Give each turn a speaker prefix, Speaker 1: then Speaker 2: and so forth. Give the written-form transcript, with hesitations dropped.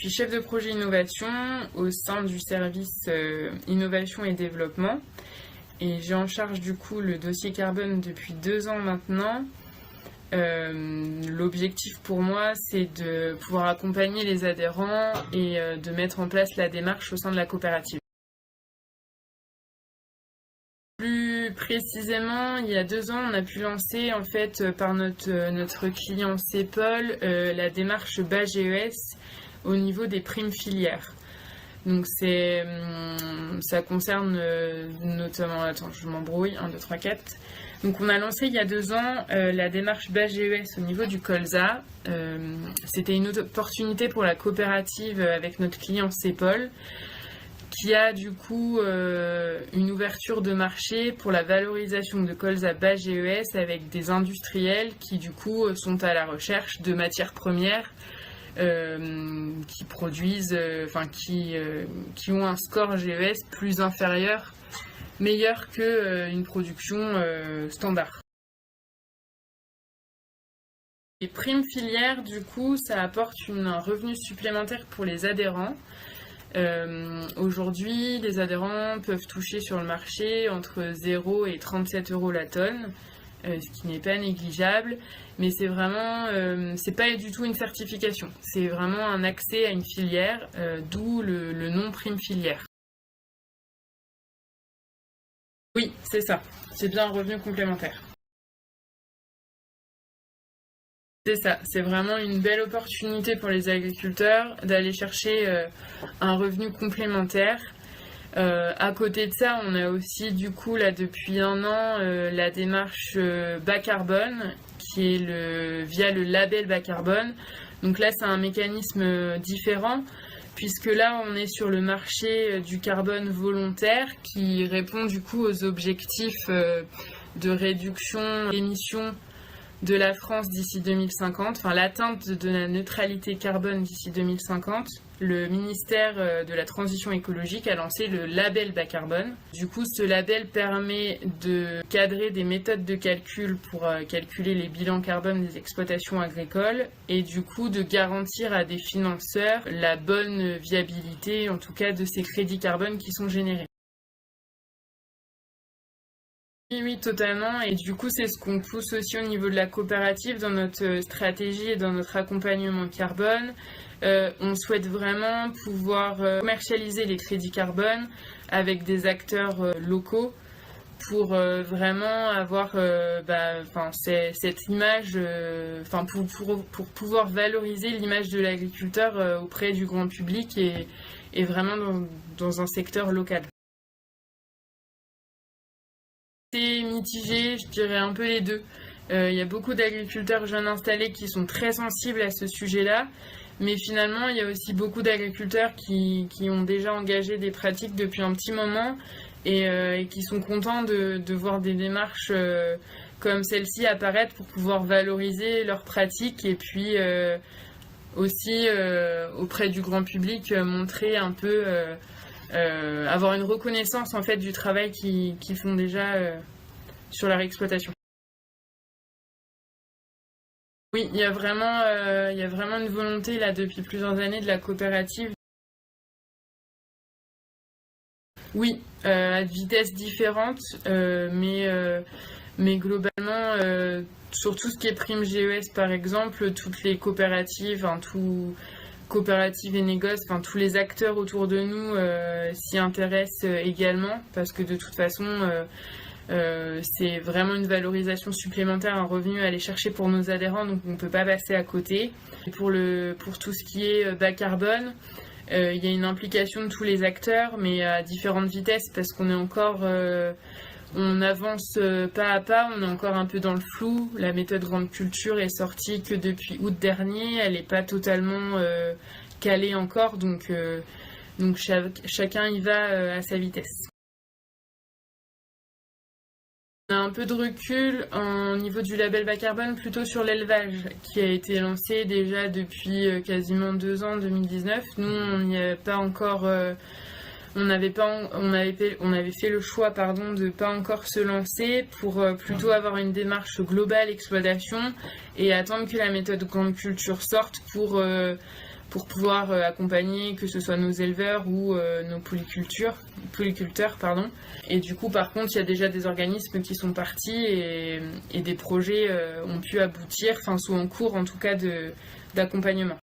Speaker 1: suis chef de projet innovation au sein du service innovation et développement. Et j'ai en charge du coup le dossier carbone depuis 2 ans maintenant. L'objectif pour moi, c'est de pouvoir accompagner les adhérents et de mettre en place la démarche au sein de la coopérative. Plus précisément, il y a 2 ans, on a pu lancer en fait par notre client CEPOL la démarche BAGES au niveau des primes filières. Donc ça concerne notamment, attends, je m'embrouille, 1, 2, 3, 4. Donc on a lancé il y a 2 ans la démarche BAGES au niveau du colza. C'était une opportunité pour la coopérative avec notre client CEPOL, qui a du coup une ouverture de marché pour la valorisation de colza BAGES avec des industriels qui du coup sont à la recherche de matières premières qui produisent, qui ont un score GES plus inférieur, meilleur qu'une production standard. Les primes filières, du coup, ça apporte un revenu supplémentaire pour les adhérents. Aujourd'hui, les adhérents peuvent toucher sur le marché entre 0 et 37 € la tonne, ce qui n'est pas négligeable, mais c'est vraiment, c'est pas du tout une certification, c'est vraiment un accès à une filière, d'où le nom prime filière. Oui, c'est ça, c'est bien un revenu complémentaire. C'est ça, c'est vraiment une belle opportunité pour les agriculteurs d'aller chercher un revenu complémentaire. À côté de ça, on a aussi du coup là depuis 1 an la démarche bas carbone qui est via le label bas carbone. Donc là, c'est un mécanisme différent puisque là, on est sur le marché du carbone volontaire qui répond du coup aux objectifs de réduction d'émissions de la France d'ici 2050, enfin l'atteinte de la neutralité carbone d'ici 2050, le ministère de la Transition écologique a lancé le label bas carbone. Du coup, ce label permet de cadrer des méthodes de calcul pour calculer les bilans carbone des exploitations agricoles et du coup de garantir à des financeurs la bonne viabilité, en tout cas, de ces crédits carbone qui sont générés. Oui, totalement. Et du coup, c'est ce qu'on pousse aussi au niveau de la coopérative dans notre stratégie et dans notre accompagnement carbone. On souhaite vraiment pouvoir commercialiser les crédits carbone avec des acteurs locaux pour vraiment avoir cette image, pour pouvoir valoriser l'image de l'agriculteur auprès du grand public et vraiment dans un secteur local. C'est mitigé, je dirais un peu les deux. Il y a beaucoup d'agriculteurs jeunes installés qui sont très sensibles à ce sujet-là, mais finalement, il y a aussi beaucoup d'agriculteurs qui ont déjà engagé des pratiques depuis un petit moment et qui sont contents de voir des démarches comme celle-ci apparaître pour pouvoir valoriser leurs pratiques et puis aussi auprès du grand public montrer un peu... avoir une reconnaissance en fait du travail qu'ils font déjà sur leur exploitation. Oui, il y a vraiment une volonté là depuis plusieurs années de la coopérative. Oui, à vitesse différente, mais globalement, sur tout ce qui est prime GES par exemple, toutes les coopératives, coopératives et négoces, tous les acteurs autour de nous s'y intéressent également parce que de toute façon c'est vraiment une valorisation supplémentaire, un revenu à aller chercher pour nos adhérents, donc on ne peut pas passer à côté. Et pour tout ce qui est bas carbone, il y a une implication de tous les acteurs mais à différentes vitesses parce qu'on est encore... on avance pas à pas, on est encore un peu dans le flou. La méthode grande culture est sortie que depuis août dernier, elle n'est pas totalement calée encore, donc chacun y va à sa vitesse. On a un peu de recul au niveau du label bas carbone plutôt sur l'élevage qui a été lancé déjà depuis quasiment 2 ans, 2019. Nous, on n'y a pas encore... On avait fait le choix de ne pas encore se lancer pour plutôt avoir une démarche globale exploitation et attendre que la méthode grande culture sorte pour pour pouvoir accompagner que ce soit nos éleveurs ou nos polyculteurs. Et du coup, par contre, il y a déjà des organismes qui sont partis et des projets ont pu aboutir, enfin sont en cours en tout cas d'accompagnement.